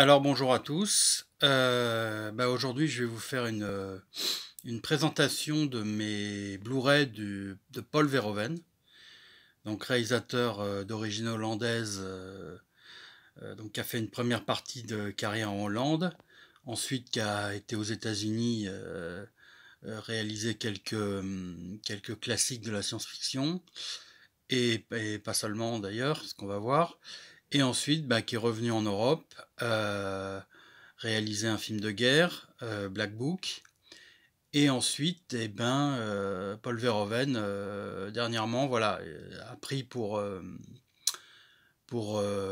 Alors bonjour à tous. Aujourd'hui je vais vous faire une présentation de mes Blu-ray de Paul Verhoeven, donc réalisateur d'origine hollandaise, donc qui a fait une première partie de carrière en Hollande, ensuite qui a été aux États-Unis, réalisé quelques classiques de la science-fiction, et pas seulement d'ailleurs, ce qu'on va voir. Et ensuite, qui est revenu en Europe, réaliser un film de guerre, Black Book. Et ensuite, Paul Verhoeven, dernièrement, voilà, a pris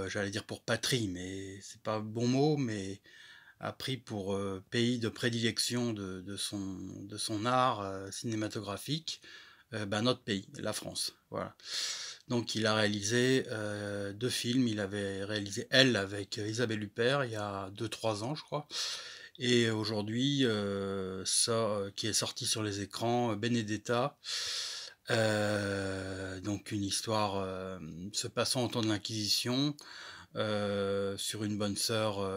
j'allais dire pour patrie, mais c'est pas le bon mot, mais a pris pour pays de prédilection de son art cinématographique, notre pays, la France. Voilà. Donc il a réalisé deux films. Il avait réalisé Elle avec Isabelle Huppert il y a 2 3 ans, je crois. Et aujourd'hui, qui est sorti sur les écrans, Benedetta. Donc une histoire se passant au temps de l'Inquisition, sur une bonne sœur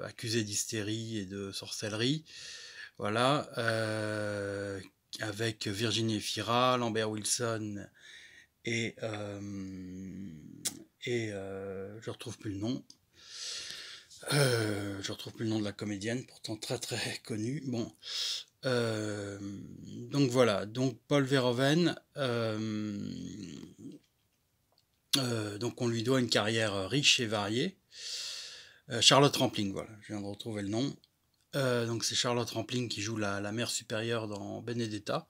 accusée d'hystérie et de sorcellerie. Voilà, avec Virginie Efira, Lambert Wilson et, je retrouve plus le nom. Je retrouve plus le nom de la comédienne, pourtant très très connue. Bon, euh, donc voilà. Donc Paul Verhoeven, donc on lui doit une carrière riche et variée. Charlotte Rampling, voilà, je viens de retrouver le nom. Donc c'est Charlotte Rampling qui joue la mère supérieure dans Benedetta,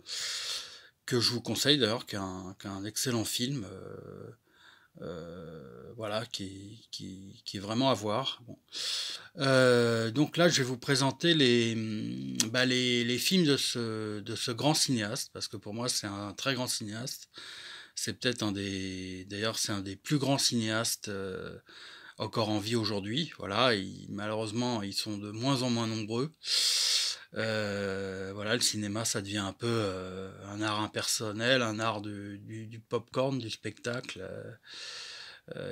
que je vous conseille d'ailleurs, qui est un excellent film. Voilà, qui est vraiment à voir. Bon. Donc là, je vais vous présenter les films de ce grand cinéaste, parce que pour moi, c'est un très grand cinéaste. C'est peut-être d'ailleurs, c'est un des plus grands cinéastes encore en vie aujourd'hui. Voilà, malheureusement, ils sont de moins en moins nombreux. Voilà, le cinéma, ça devient un peu un art impersonnel, un art du pop-corn, du spectacle.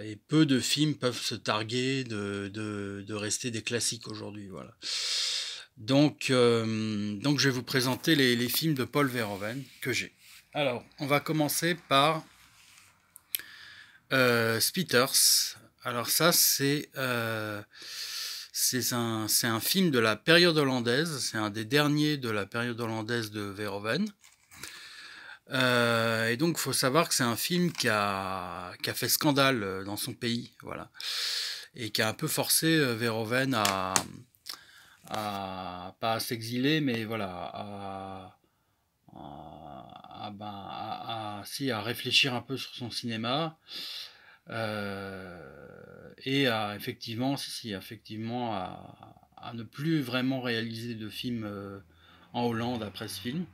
Et peu de films peuvent se targuer de rester des classiques aujourd'hui. Voilà. Donc je vais vous présenter les films de Paul Verhoeven que j'ai. Alors, on va commencer par Spitters. Alors ça, c'est un film de la période hollandaise. C'est un des derniers de la période hollandaise de Verhoeven. Et donc, il faut savoir que c'est un film qui a fait scandale dans son pays, voilà, et qui a un peu forcé Verhoeven pas à s'exiler, mais voilà, si, à réfléchir un peu sur son cinéma, et à effectivement, effectivement, à ne plus vraiment réaliser de films en Hollande après ce film.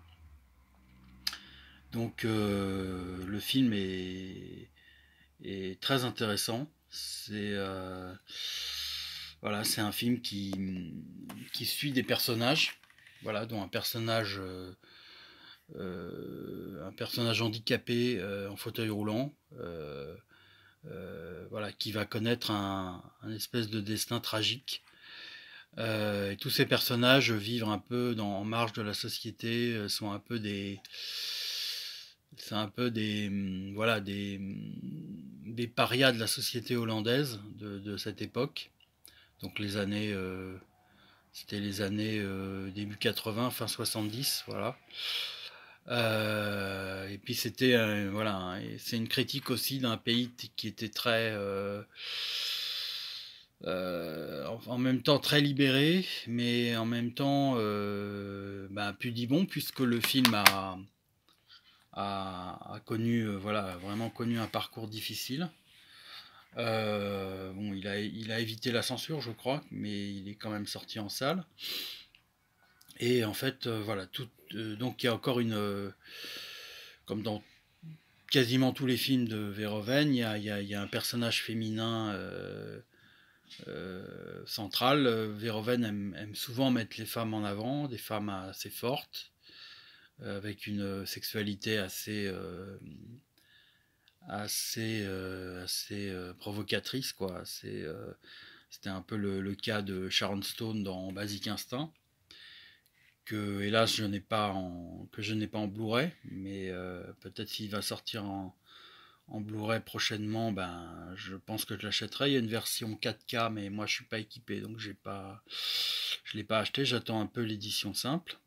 Donc le film est très intéressant. Voilà, c'est un film qui suit des personnages, voilà, dont un personnage handicapé en fauteuil roulant, voilà, qui va connaître un espèce de destin tragique. Et tous ces personnages vivent un peu en marge de la société, sont un peu c'est un peu voilà, des parias de la société hollandaise de cette époque. Donc c'était les années début 80, fin 70, voilà. Et puis c'était voilà, c'est une critique aussi d'un pays qui était très en même temps très libéré, mais en même temps pudibond, puisque le film a connu voilà, vraiment connu un parcours difficile. Bon, il a évité la censure, je crois, mais il est quand même sorti en salle. Et en fait, voilà, donc il y a encore comme dans quasiment tous les films de Verhoeven, il y a un personnage féminin central. Verhoeven aime souvent mettre les femmes en avant, des femmes assez fortes, avec une sexualité assez provocatrice, quoi, C'était un peu le cas de Sharon Stone dans Basic Instinct, que hélas je n'ai pas en Blu-ray, mais peut-être s'il va sortir en Blu-ray prochainement, ben je pense que je l'achèterai. Il y a une version 4K, mais moi je suis pas équipé, donc je l'ai pas acheté. J'attends un peu l'édition simple.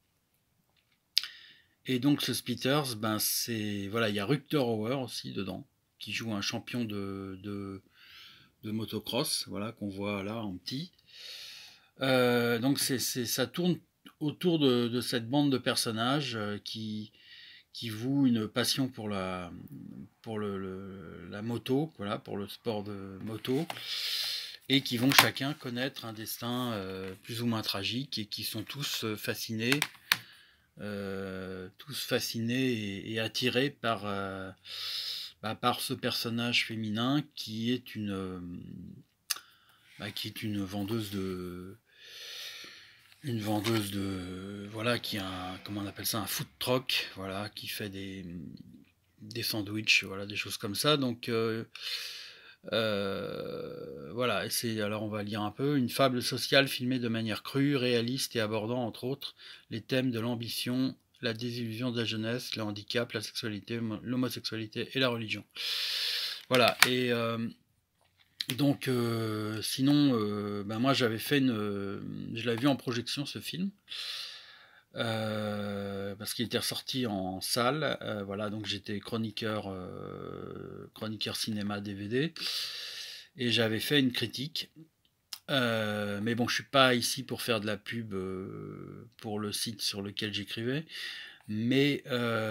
Et donc ce Splitters, ben c'est voilà, il y a Rutger Hauer aussi dedans, qui joue un champion de motocross, voilà, qu'on voit là en petit. Donc ça tourne autour de cette bande de personnages qui vouent une passion pour la moto, voilà, pour le sport de moto, et qui vont chacun connaître un destin plus ou moins tragique, et qui sont tous fascinés et attirés par ce personnage féminin qui est une vendeuse de voilà, qui a comment on appelle ça, un food truck, voilà, qui fait des sandwichs, voilà, des choses comme ça. Donc voilà, alors on va lire un peu. Une fable sociale filmée de manière crue, réaliste et abordant entre autres les thèmes de l'ambition, la désillusion de la jeunesse, le handicap, la sexualité, l'homosexualité et la religion. Voilà, et donc sinon, ben moi j'avais fait je l'avais vu en projection, ce film, parce qu'il était ressorti en salle, voilà, donc j'étais chroniqueur cinéma DVD, et j'avais fait une critique. Mais bon, je suis pas ici pour faire de la pub pour le site sur lequel j'écrivais, mais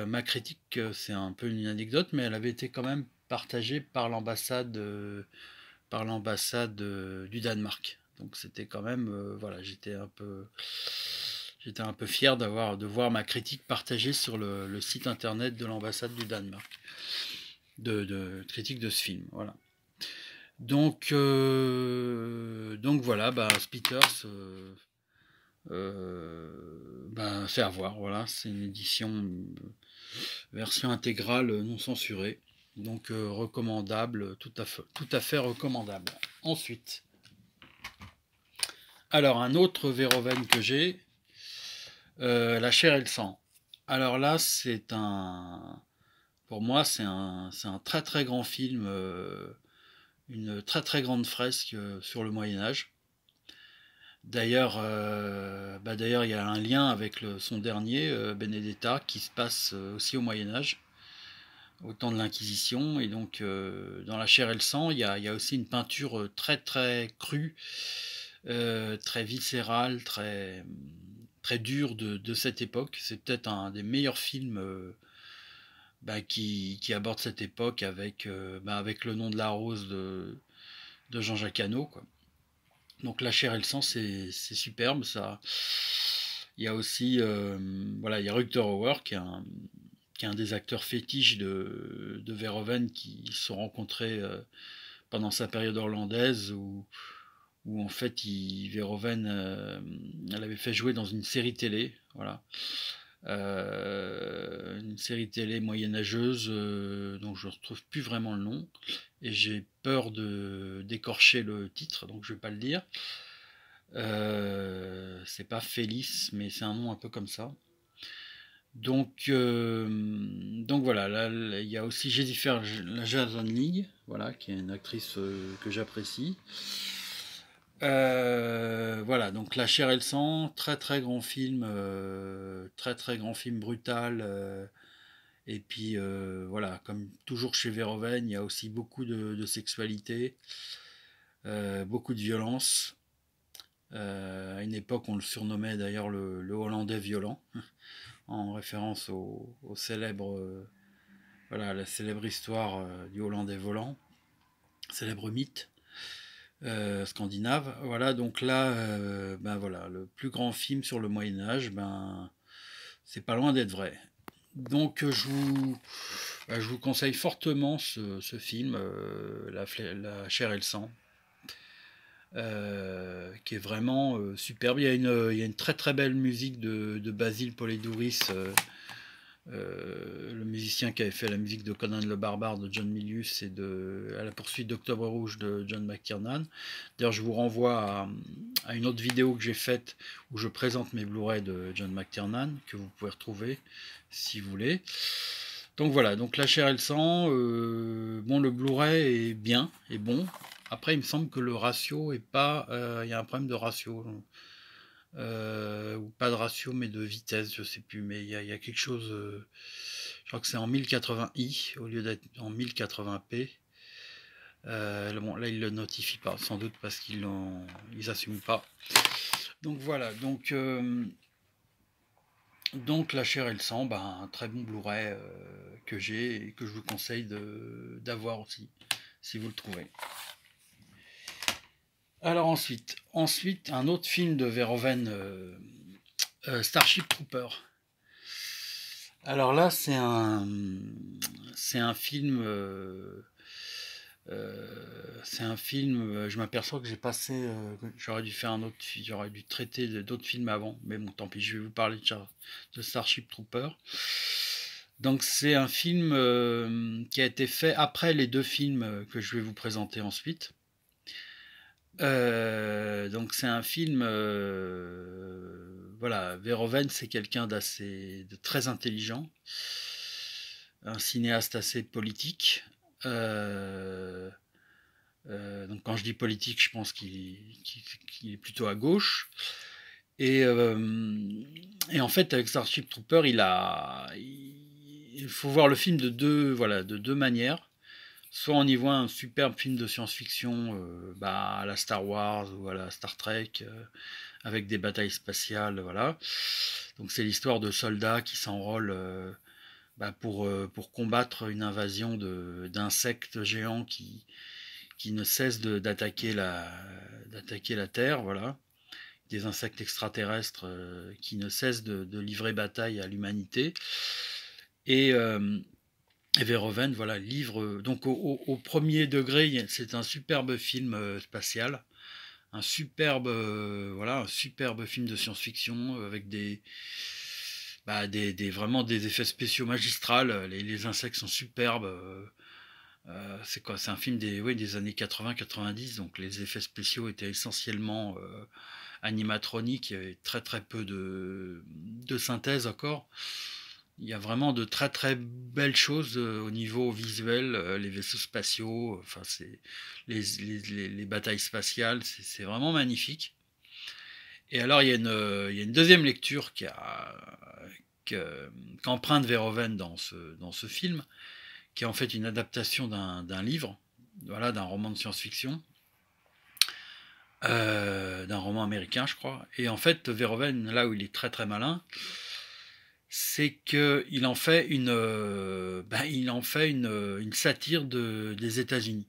ma critique, c'est un peu une anecdote, mais elle avait été quand même partagée par l'ambassade du Danemark. Donc c'était quand même, voilà, j'étais un peu fier de voir ma critique partagée sur le site internet de l'ambassade du Danemark, de critique de ce film, voilà. Donc voilà, bah, Spitters, bah, c'est à voir, voilà, c'est une édition, version intégrale non censurée, donc recommandable, tout à fait recommandable. Ensuite, alors un autre Verhoeven que j'ai, La chair et le sang. Alors là, pour moi, c'est un très très grand film, une très très grande fresque sur le Moyen Âge. D'ailleurs, il y a un lien avec son dernier, Benedetta, qui se passe aussi au Moyen Âge, au temps de l'Inquisition. Et donc, dans La chair et le sang, il y a aussi une peinture très très crue, très viscérale, très très dure de cette époque. C'est peut-être un des meilleurs films qui aborde cette époque avec Le nom de la rose de Jean-Jacques Hano, quoi. Donc La chair et le sang, c'est superbe, ça. Il y a aussi voilà, il y a Rutger Hauer qui est un des acteurs fétiches de Verhoeven, qui se sont rencontrés pendant sa période hollandaise, où en fait Verhoeven elle avait fait jouer dans une série télé, voilà. Une série télé moyenâgeuse dont je ne retrouve plus vraiment le nom, et j'ai peur d'écorcher le titre, donc je vais pas le dire. C'est pas Félix, mais c'est un nom un peu comme ça. Donc voilà, là, il y a aussi Jennifer Jason-Leigh, voilà, qui est une actrice que j'apprécie. Voilà, donc La chair et le sang, très très grand film, très très grand film brutal. Et puis voilà, comme toujours chez Verhoeven, il y a aussi beaucoup de sexualité, beaucoup de violence. À une époque, on le surnommait d'ailleurs le Hollandais violent, en référence au célèbre, voilà, la célèbre histoire du Hollandais volant, célèbre mythe scandinave. Voilà, donc là, ben voilà, le plus grand film sur le Moyen Âge, ben c'est pas loin d'être vrai. Donc je vous conseille fortement ce film, la chair et le sang, qui est vraiment superbe. Il y a une très très belle musique de Basile Polidoris le musicien qui avait fait la musique de Conan le Barbare de John Milius et de À la poursuite d'Octobre Rouge de John McTiernan. D'ailleurs, je vous renvoie à une autre vidéo que j'ai faite où je présente mes Blu-ray de John McTiernan, que vous pouvez retrouver si vous voulez. Donc voilà, donc La chair et le sang, bon, le Blu-ray est bien, est bon. Après, il me semble que le ratio est pas... Il y a un problème de ratio. Ou pas de ratio, mais de vitesse, je sais plus. Mais il y a quelque chose... je crois que c'est en 1080i au lieu d'être en 1080p. Bon, là, ils le notifient pas, sans doute parce qu'ils n'assument pas. Donc voilà, donc La chair et le sang, un très bon Blu-ray que j'ai et que je vous conseille d'avoir aussi, si vous le trouvez. Alors ensuite un autre film de Verhoeven, Starship Trooper. Alors là, c'est un film... je m'aperçois que j'ai passé... j'aurais dû faire j'aurais dû traiter d'autres films avant, mais bon, tant pis, je vais vous parler de Starship Trooper. Donc c'est un film qui a été fait après les deux films que je vais vous présenter ensuite. Donc c'est un film... voilà, Verhoeven, c'est quelqu'un de très intelligent, un cinéaste assez politique. Donc quand je dis politique, je pense qu'il est plutôt à gauche. Et en fait, avec Starship Trooper, il faut voir le film de deux manières. Soit on y voit un superbe film de science-fiction à la Star Wars ou à la Star Trek, avec des batailles spatiales, voilà. Donc c'est l'histoire de soldats qui s'enrôlent pour combattre une invasion d'insectes géants qui ne cessent d'attaquer la Terre, voilà. Des insectes extraterrestres qui ne cessent de livrer bataille à l'humanité. Et Verhoeven, voilà, livre. Donc au premier degré, c'est un superbe film spatial, un superbe film de science-fiction avec vraiment des effets spéciaux magistrales. Les insectes sont superbes. C'est quoi? C'est un film des années 80-90, donc les effets spéciaux étaient essentiellement animatroniques. Il y avait très très peu de synthèse encore. Il y a vraiment de très très belles choses au niveau visuel, les vaisseaux spatiaux, enfin les batailles spatiales, c'est vraiment magnifique. Et alors il y a une deuxième lecture qu'emprunte Verhoeven dans ce film, qui est en fait une adaptation d'un livre, voilà, d'un roman de science-fiction, d'un roman américain, je crois. Et en fait, Verhoeven, là où il est très très malin, c'est qu'il en fait une satire des États-Unis.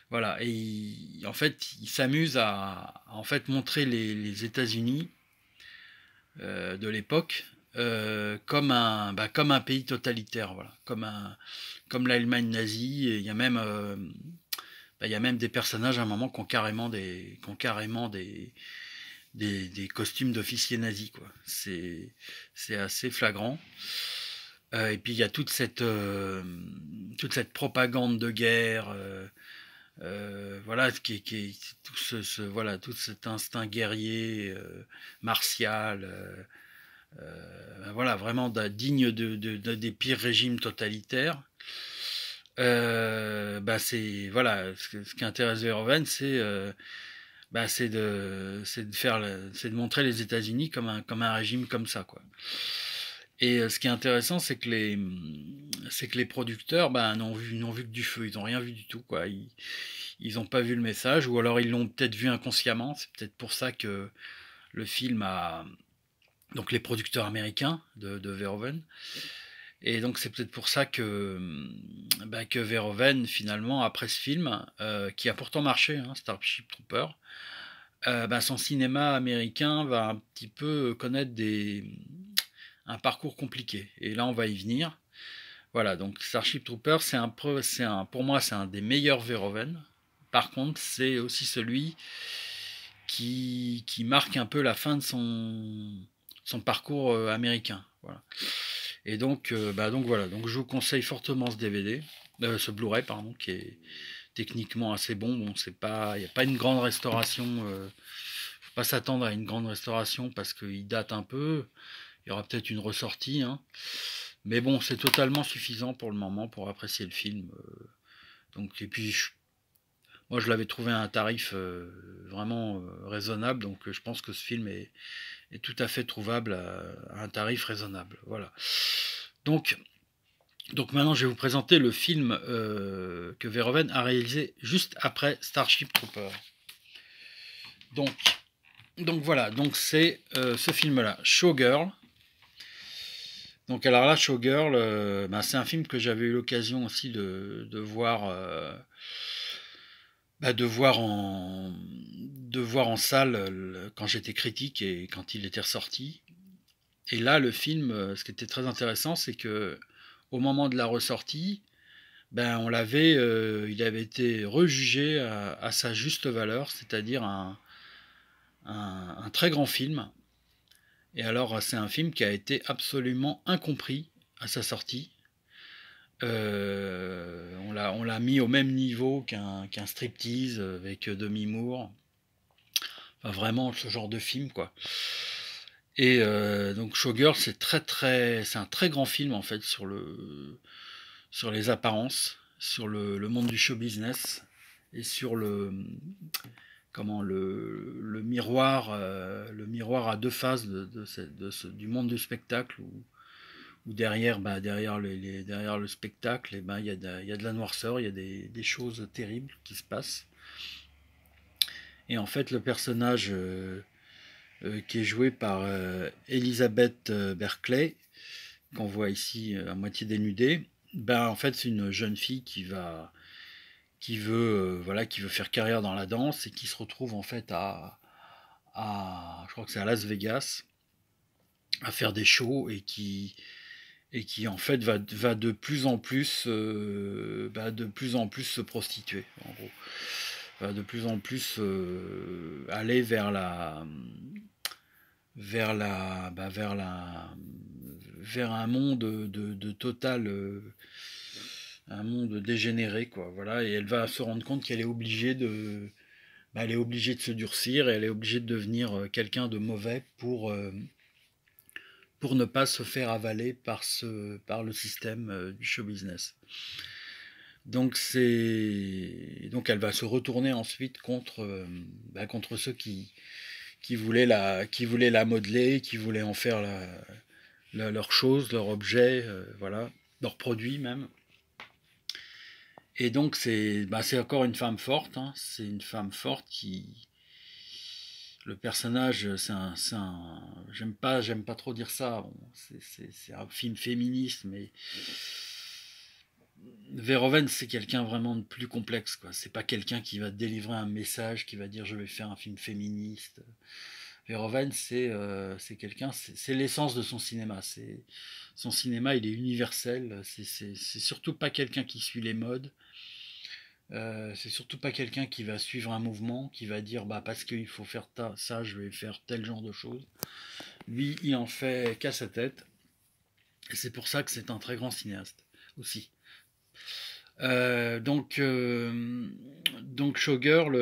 Voilà, et en fait, il s'amuse à en fait montrer les États-Unis de l'époque comme un pays totalitaire, voilà, comme l'Allemagne nazie. Et il y a même des personnages à un moment qui ont carrément des costumes d'officiers nazis, quoi. C'est assez flagrant. Et puis il y a toute cette propagande de guerre, voilà, tout cet instinct guerrier, martial, voilà, vraiment digne des pires régimes totalitaires. C'est voilà, ce qui intéresse Verhoeven, c'est de montrer les États-Unis comme un régime comme ça, quoi. Et ce qui est intéressant, c'est que les producteurs n'ont vu que du feu, ils n'ont rien vu du tout, quoi. Ils n'ont pas vu le message, ou alors ils l'ont peut-être vu inconsciemment. C'est peut-être pour ça que le film a... Donc les producteurs américains de Verhoeven. Et donc c'est peut-être pour ça que Verhoeven, finalement, après ce film, qui a pourtant marché, hein, Starship Trooper, son cinéma américain va un petit peu connaître un parcours compliqué. Et là, on va y venir. Voilà, donc Starship Trooper, pour moi, c'est un des meilleurs Verhoeven. Par contre, c'est aussi celui qui marque un peu la fin de son parcours américain. Voilà. Et donc voilà, donc je vous conseille fortement ce DVD, ce Blu-ray pardon, qui est techniquement assez bon. Bon, c'est pas, il n'y a pas une grande restauration, faut pas s'attendre à une grande restauration parce qu'il date un peu. Il y aura peut-être une ressortie, hein. Mais bon, c'est totalement suffisant pour le moment pour apprécier le film. Donc et puis moi je l'avais trouvé à un tarif vraiment raisonnable, donc je pense que ce film est tout à fait trouvable à un tarif raisonnable. Voilà. Donc, donc maintenant, je vais vous présenter le film que Verhoeven a réalisé juste après Starship Troopers. Donc, donc voilà, donc c'est ce film-là, Showgirl. Donc alors là, Showgirl, c'est un film que j'avais eu l'occasion aussi de voir, de voir en salle quand j'étais critique et quand il était ressorti. Et là, le film, ce qui était très intéressant, c'est que au moment de la ressortie, il avait été rejugé à sa juste valeur, c'est-à-dire un très grand film. Et alors, c'est un film qui a été absolument incompris à sa sortie. On l'a mis au même niveau qu'un striptease avec Demi Moore. Enfin, vraiment ce genre de film, quoi. Et donc Showgirl, c'est un très grand film en fait sur les apparences, sur le monde du show business et sur le miroir à deux faces du monde du spectacle où derrière derrière le spectacle il y a de la noirceur, il y a des choses terribles qui se passent. Et en fait le personnage qui est joué par Elizabeth Berkley, qu'on voit ici à moitié dénudée, en fait c'est une jeune fille qui veut faire carrière dans la danse et qui se retrouve en fait je crois que c'est à Las Vegas, à faire des shows et qui en fait va de plus en plus se prostituer en gros, va de plus en plus aller vers un monde de total un monde dégénéré, quoi, voilà. Et elle va se rendre compte qu'elle est obligée elle est obligée de se durcir et elle est obligée de devenir quelqu'un de mauvais pour ne pas se faire avaler par le système du show business. Donc elle va se retourner ensuite contre ceux qui voulaient la modeler, qui voulaient en faire leur chose, leur objet, voilà, leur produit même. Et donc c'est encore une femme forte, hein. C'est une femme forte qui, le personnage, j'aime pas trop dire ça. Bon, c'est un film féministe, mais Verhoeven c'est quelqu'un vraiment de plus complexe, quoi. C'est pas quelqu'un qui va délivrer un message, qui va dire je vais faire un film féministe. Verhoeven c'est quelqu'un, c'est l'essence de son cinéma. Son cinéma, il est universel. C'est surtout pas quelqu'un qui suit les modes. C'est surtout pas quelqu'un qui va suivre un mouvement, qui va dire parce qu'il faut faire ça, je vais faire tel genre de choses. Lui, il en fait qu'à sa tête. Et c'est pour ça que c'est un très grand cinéaste aussi. Donc Showgirl,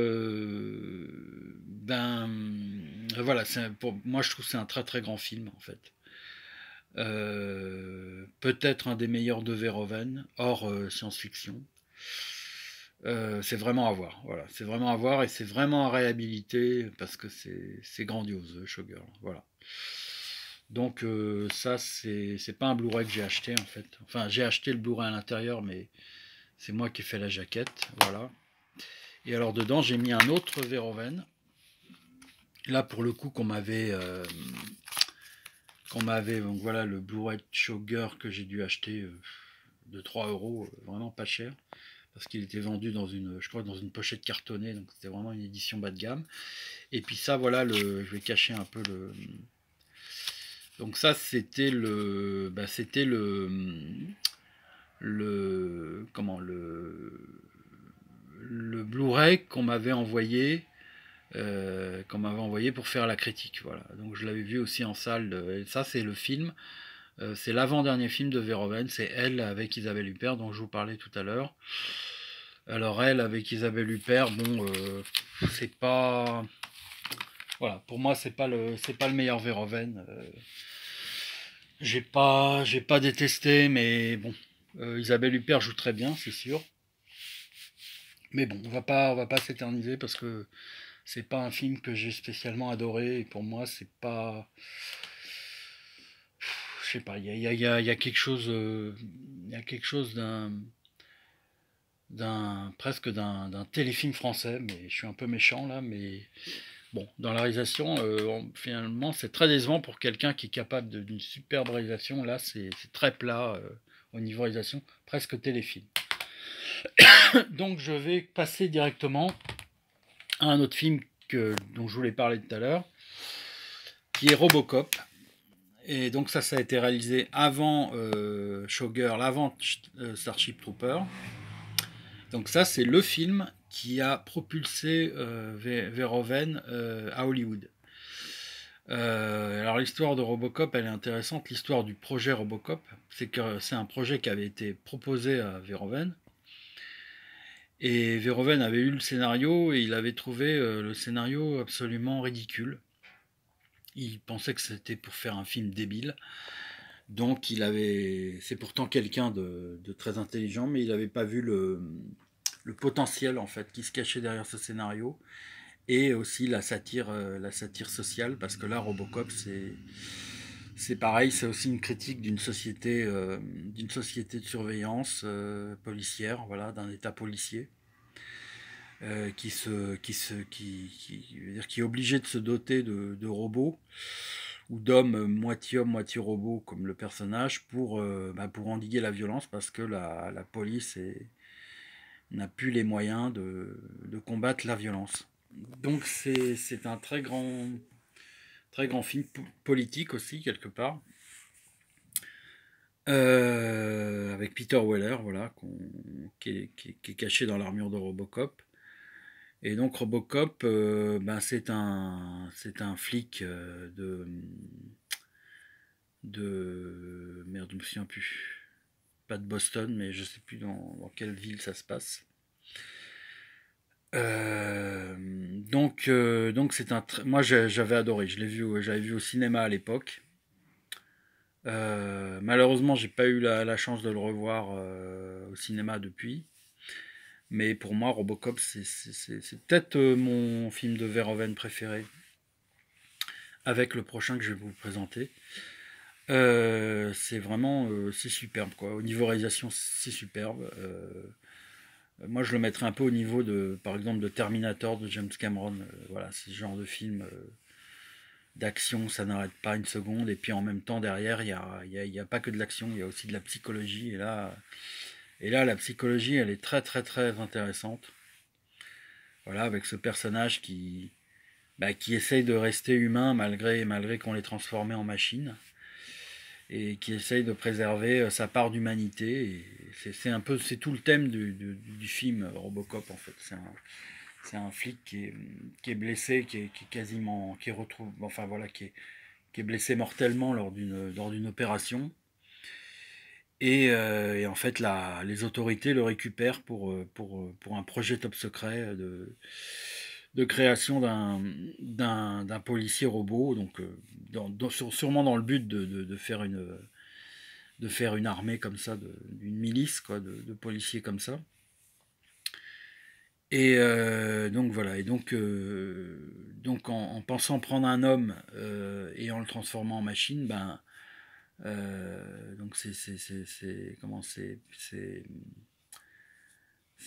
voilà, pour moi je trouve que c'est un très très grand film en fait. Peut-être un des meilleurs de Verhoeven, hors science-fiction. C'est vraiment à voir, voilà, c'est vraiment à voir et c'est vraiment à réhabiliter parce que c'est grandiose, Showgirl, voilà. Donc ça c'est pas un Blu-ray que j'ai acheté en fait. Enfin j'ai acheté le Blu-ray à l'intérieur, mais c'est moi qui ai fait la jaquette, voilà. Et alors dedans j'ai mis un autre Verhoeven. Là pour le coup donc voilà le Blu-ray Showgirl que j'ai dû acheter de 3 €, vraiment pas cher. Parce qu'il était vendu je crois dans une pochette cartonnée, donc c'était vraiment une édition bas de gamme. Et puis ça, voilà, je vais cacher un peu donc ça, c'était le Blu-ray qu'on m'avait envoyé, pour faire la critique, voilà. Donc je l'avais vu aussi en salle. Et ça, c'est le film C'est l'avant-dernier film de Verhoeven, c'est Elle avec Isabelle Huppert dont je vous parlais tout à l'heure. Alors Elle avec Isabelle Huppert, bon, c'est pas... Voilà, pour moi c'est pas le meilleur Verhoeven. J'ai pas détesté, mais bon, Isabelle Huppert joue très bien, c'est sûr. Mais bon, on va pas s'éterniser parce que c'est pas un film que j'ai spécialement adoré et pour moi c'est pas, je sais pas, il y a quelque chose, il y a quelque chose presque d'un téléfilm français, mais je suis un peu méchant là, mais bon, dans la réalisation, finalement c'est très décevant pour quelqu'un qui est capable d'une superbe réalisation. Là c'est très plat au niveau réalisation, presque téléfilm. Donc je vais passer directement à un autre film dont je voulais parler tout à l'heure, qui est Robocop. Et donc ça a été réalisé avant Showgirl, avant Starship Trooper. Donc ça, c'est le film qui a propulsé Verhoeven à Hollywood. Alors l'histoire de Robocop, elle est intéressante. L'histoire du projet Robocop, c'est que c'est un projet qui avait été proposé à Verhoeven. Et Verhoeven avait eu le scénario et il avait trouvé le scénario absolument ridicule. Il pensait que c'était pour faire un film débile. Donc c'est pourtant quelqu'un de très intelligent, mais il n'avait pas vu le potentiel en fait qui se cachait derrière ce scénario et aussi la satire sociale, parce que là Robocop c'est pareil, c'est aussi une critique d'une société de surveillance policière, voilà, d'un état policier qui est obligé de se doter de robots ou d'hommes moitié homme, moitié robot comme le personnage pour endiguer la violence parce que la police n'a plus les moyens de combattre la violence. Donc c'est un très grand film politique aussi quelque part. Avec Peter Weller, voilà, qui est caché dans l'armure de Robocop. Et donc Robocop, c'est un flic merde, je me souviens plus, pas de Boston, mais je sais plus dans quelle ville ça se passe. Donc c'est moi j'avais adoré, j'avais vu au cinéma à l'époque. Malheureusement, j'ai pas eu la chance de le revoir au cinéma depuis. Mais pour moi, Robocop, c'est peut-être mon film de Verhoeven préféré, avec le prochain que je vais vous présenter. C'est vraiment c'est superbe quoi. Au niveau réalisation, c'est superbe. Moi, je le mettrais un peu au niveau par exemple, de Terminator de James Cameron. Voilà, c'est ce genre de film d'action, ça n'arrête pas une seconde. Et puis en même temps, derrière, il y a pas que de l'action, il y a aussi de la psychologie. Et là, la psychologie, elle est très très très intéressante. Voilà, avec ce personnage qui essaye de rester humain malgré qu'on l'ait transformé en machine et qui essaye de préserver sa part d'humanité. C'est tout le thème du film Robocop en fait. C'est un flic qui est blessé, qui est quasiment, qui retrouve, enfin voilà, qui est blessé mortellement lors d'une opération. Et en fait, les autorités le récupèrent pour un projet top secret de création d'un policier robot, donc sûrement dans le but de faire une armée comme ça, d'une milice quoi, de policiers comme ça. Et donc voilà, et donc en pensant prendre un homme et en le transformant en machine, donc comment ces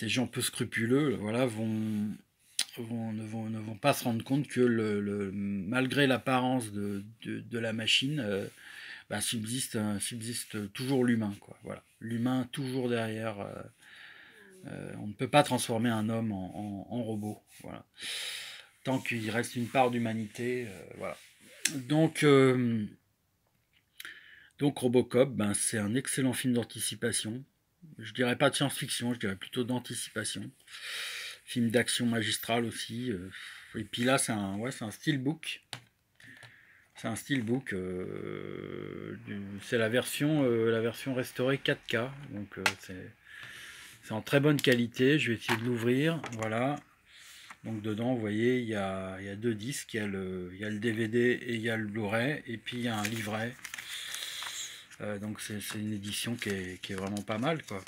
gens peu scrupuleux, voilà, ne vont pas se rendre compte que malgré l'apparence de la machine, subsiste toujours l'humain, quoi. Voilà, l'humain toujours derrière. On ne peut pas transformer un homme en robot, voilà. Tant qu'il reste une part d'humanité, voilà. Donc, donc Robocop, c'est un excellent film d'anticipation. Je dirais pas de science-fiction, je dirais plutôt d'anticipation. Film d'action magistral aussi. Et puis là, c'est un steelbook. C'est un steelbook. C'est la version restaurée 4K. Donc c'est en très bonne qualité. Je vais essayer de l'ouvrir. Voilà. Donc dedans, vous voyez, il y a deux disques. Il y a le DVD et il y a le Blu-ray. Et puis il y a un livret. Donc c'est une édition qui est vraiment pas mal, quoi.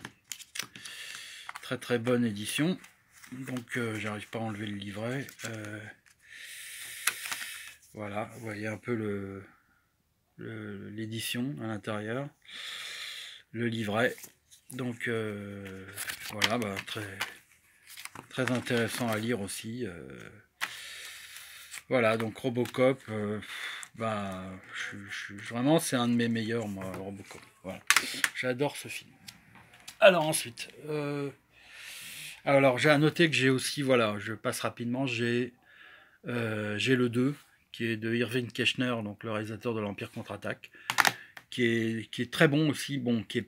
Très très bonne édition. Donc j'arrive pas à enlever le livret. Voilà, vous voyez un peu l'édition à l'intérieur, le livret. Donc voilà, bah, très intéressant à lire aussi. Voilà, donc Robocop, bah, vraiment c'est un de mes meilleurs, moi, Robocop. Voilà. J'adore ce film. Alors ensuite, alors j'ai à noter que j'ai aussi, voilà, je passe rapidement, j'ai le 2 qui est de Irving Kershner, donc le réalisateur de l'Empire contre-attaque, qui est très bon aussi, bon, qui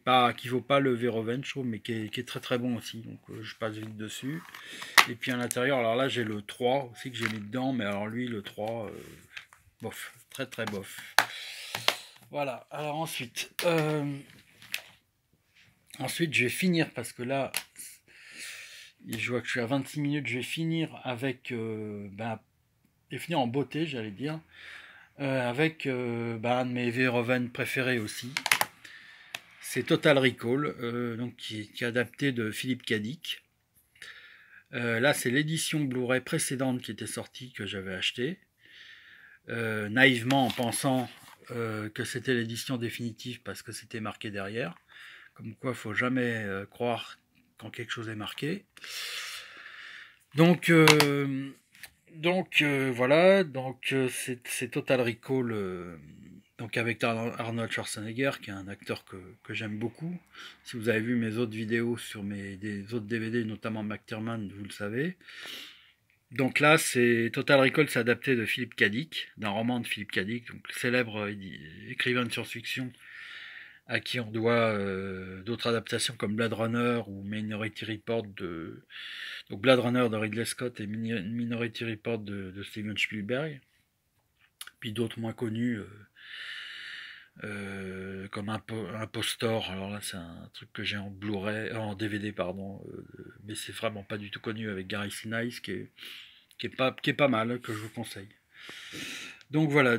vaut pas le Verhoeven, je trouve, mais qui est très très bon aussi, donc je passe vite dessus. Et puis à l'intérieur, alors là j'ai le 3 aussi que j'ai mis dedans, mais alors lui le 3, bof, très très bof. Voilà, alors ensuite, je vais finir, parce que là, je vois que je suis à 26 minutes, je vais finir avec, et finir en beauté, j'allais dire, avec un de mes Verhoeven préférés aussi. C'est Total Recall, donc qui est adapté de Philippe Cadic. Là, c'est l'édition Blu-ray précédente qui était sortie, que j'avais acheté, naïvement en pensant que c'était l'édition définitive parce que c'était marqué derrière. Comme quoi, il ne faut jamais croire quand quelque chose est marqué. Donc voilà, donc c'est Total Recall, donc avec Arnold Schwarzenegger, qui est un acteur que j'aime beaucoup. Si vous avez vu mes autres vidéos sur des autres DVD, notamment McTiernan, vous le savez. Donc là, c'est Total Recall, c'est adapté de Philippe Cadic, d'un roman de Philippe Cadic, donc célèbre écrivain de science-fiction, à qui on doit d'autres adaptations comme Blade Runner ou Minority Report donc Blade Runner de Ridley Scott et Minority Report de Steven Spielberg. Puis d'autres moins connus, comme Impostor. Alors là, c'est un truc que j'ai en Blu-ray, en DVD, pardon, mais c'est vraiment pas du tout connu, avec Gary Sinise, qui est pas mal, que je vous conseille. Donc voilà,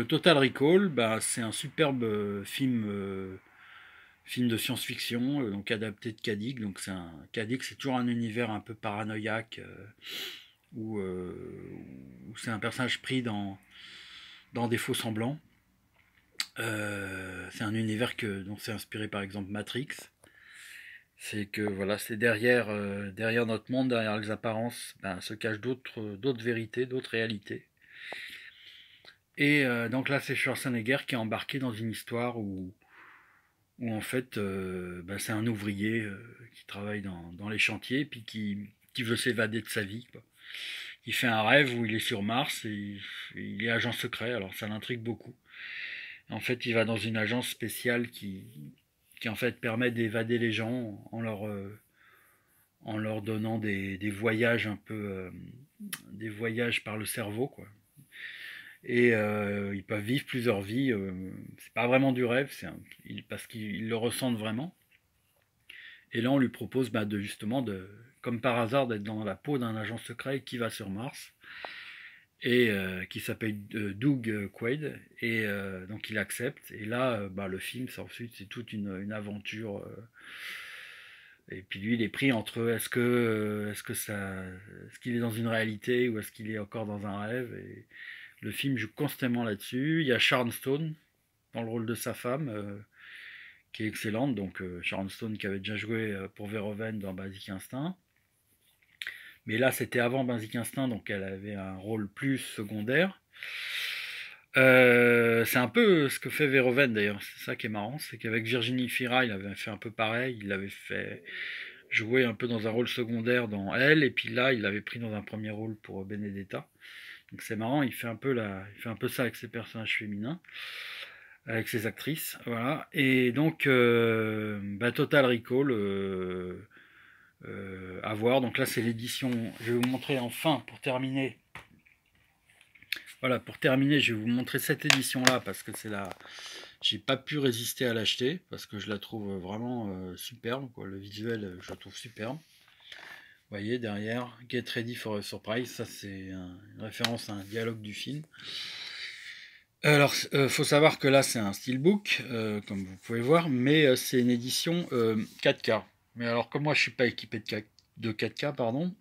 Total Recall, bah, c'est un superbe film de science-fiction, donc adapté de Cadic. Donc Cadic, c'est toujours un univers un peu paranoïaque, où c'est un personnage pris dans des faux semblants. C'est un univers dont c'est inspiré par exemple Matrix. C'est que voilà, c'est derrière notre monde, derrière les apparences, se cachent d'autres vérités, d'autres réalités. Et donc là, c'est Schwarzenegger qui est embarqué dans une histoire où en fait, c'est un ouvrier qui travaille dans les chantiers, puis qui veut s'évader de sa vie, quoi. Il fait un rêve où il est sur Mars et il est agent secret, alors ça l'intrigue beaucoup. En fait, il va dans une agence spéciale qui en fait permet d'évader les gens en leur donnant des voyages un peu, des voyages par le cerveau, quoi. Et ils peuvent vivre plusieurs vies. C'est pas vraiment du rêve, parce qu'ils le ressentent vraiment. Et là, on lui propose justement, comme par hasard, d'être dans la peau d'un agent secret qui va sur Mars, et qui s'appelle Doug Quaid, et donc il accepte. Et là, le film, ensuite, c'est toute une aventure. Et puis lui, il est pris entre est-ce qu'il est dans une réalité ou est-ce qu'il est encore dans un rêve. Et le film joue constamment là-dessus. Il y a Sharon Stone dans le rôle de sa femme, qui est excellente. Donc Sharon Stone, qui avait déjà joué pour Verhoeven dans Basic Instinct. Mais là, c'était avant Basic Instinct, donc elle avait un rôle plus secondaire. C'est un peu ce que fait Verhoeven d'ailleurs, c'est ça qui est marrant, c'est qu'avec Virginie Fira, il avait fait un peu pareil, il avait fait jouer un peu dans un rôle secondaire dans Elle, et puis là, il l'avait pris dans un premier rôle pour Benedetta. Donc c'est marrant, il fait un peu ça avec ses personnages féminins, avec ses actrices, voilà. Et donc, Total Recall, à voir. Donc là, c'est l'édition. Je vais vous montrer enfin, pour terminer, Voilà, pour terminer, je vais vous montrer cette édition-là parce que c'est la... J'ai pas pu résister à l'acheter parce que je la trouve vraiment superbe, quoi. Le visuel, je la trouve superbe. Vous voyez, derrière, Get Ready for a Surprise, ça c'est une référence à un dialogue du film. Alors, faut savoir que là, c'est un steelbook, comme vous pouvez voir, mais c'est une édition 4K. Mais alors, comme moi, je suis pas équipé de 4K, pardon,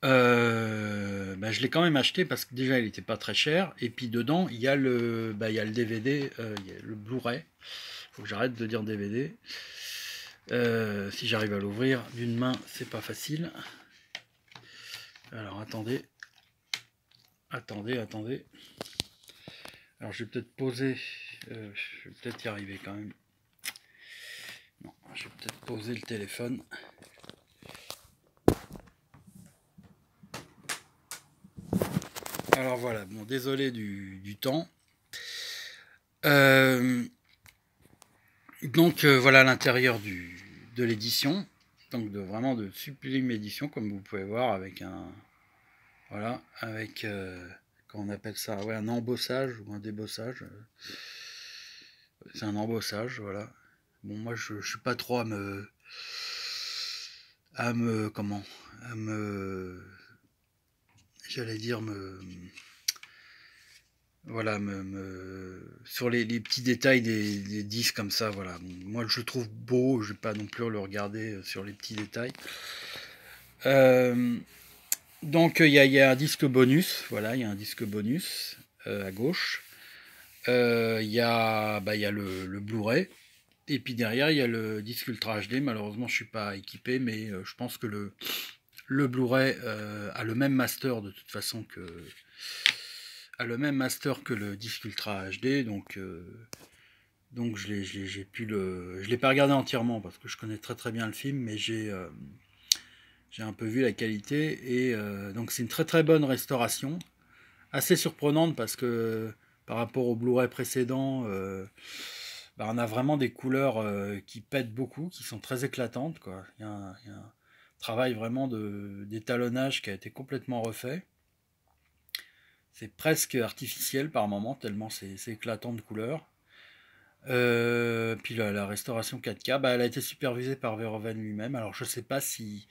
bah, je l'ai quand même acheté parce que déjà, il n'était pas très cher. Et puis dedans, il y a le DVD, il y a le Blu-ray. Faut que j'arrête de dire DVD. Si j'arrive à l'ouvrir d'une main, c'est pas facile. Alors, attendez. Attendez. Alors je vais peut-être poser, je vais peut-être y arriver quand même. Non, je vais peut-être poser le téléphone. Alors voilà, bon, désolé du temps. Donc voilà l'intérieur de l'édition. Donc vraiment de sublime édition, comme vous pouvez voir, avec un... Voilà, avec... comment on appelle ça? Ouais, un embossage ou un débossage. C'est un embossage, voilà. Bon, moi, je suis pas trop comment, j'allais dire voilà, sur les petits détails des disques comme ça, voilà. Bon, moi, je le trouve beau, je vais pas non plus le regarder sur les petits détails. Donc, il y a un disque bonus, voilà, il y a un disque bonus à gauche. Il y a le Blu-ray. Et puis derrière, il y a le disque Ultra HD. Malheureusement, je suis pas équipé, mais je pense que le Blu-ray a le même master de toute façon que le disque Ultra HD. Donc je l'ai pas regardé entièrement parce que je connais très bien le film, mais j'ai un peu vu la qualité et donc c'est une très bonne restauration, assez surprenante parce que par rapport au Blu-ray précédent. On a vraiment des couleurs qui pètent beaucoup, qui sont très éclatantes, quoi. Il y a un travail vraiment d'étalonnage qui a été complètement refait. C'est presque artificiel par moments, tellement c'est éclatant de couleurs. Puis la restauration 4K, elle a été supervisée par Verhoeven lui-même. Alors je ne sais pas s'il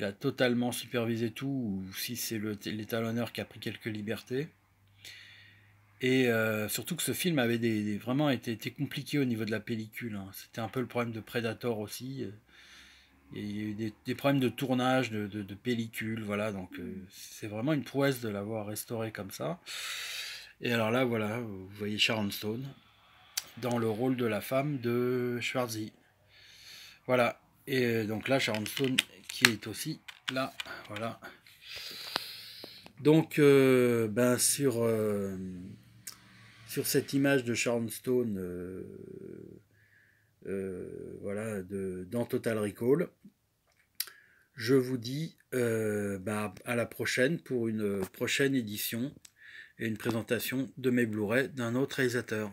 a totalement supervisé tout ou si c'est l'étalonneur qui a pris quelques libertés. Et surtout que ce film avait vraiment été compliqué au niveau de la pellicule, hein. C'était un peu le problème de Predator aussi. Il y a eu des problèmes de tournage, de pellicule, voilà. Donc c'est vraiment une prouesse de l'avoir restauré comme ça. Et alors là, voilà, vous voyez Sharon Stone dans le rôle de la femme de Schwarzy. Voilà. Et donc là, Sharon Stone qui est aussi là, voilà. Donc, sur cette image de Sharon Stone, voilà, dans Total Recall, je vous dis à la prochaine pour une prochaine édition et une présentation de mes Blu-ray d'un autre réalisateur.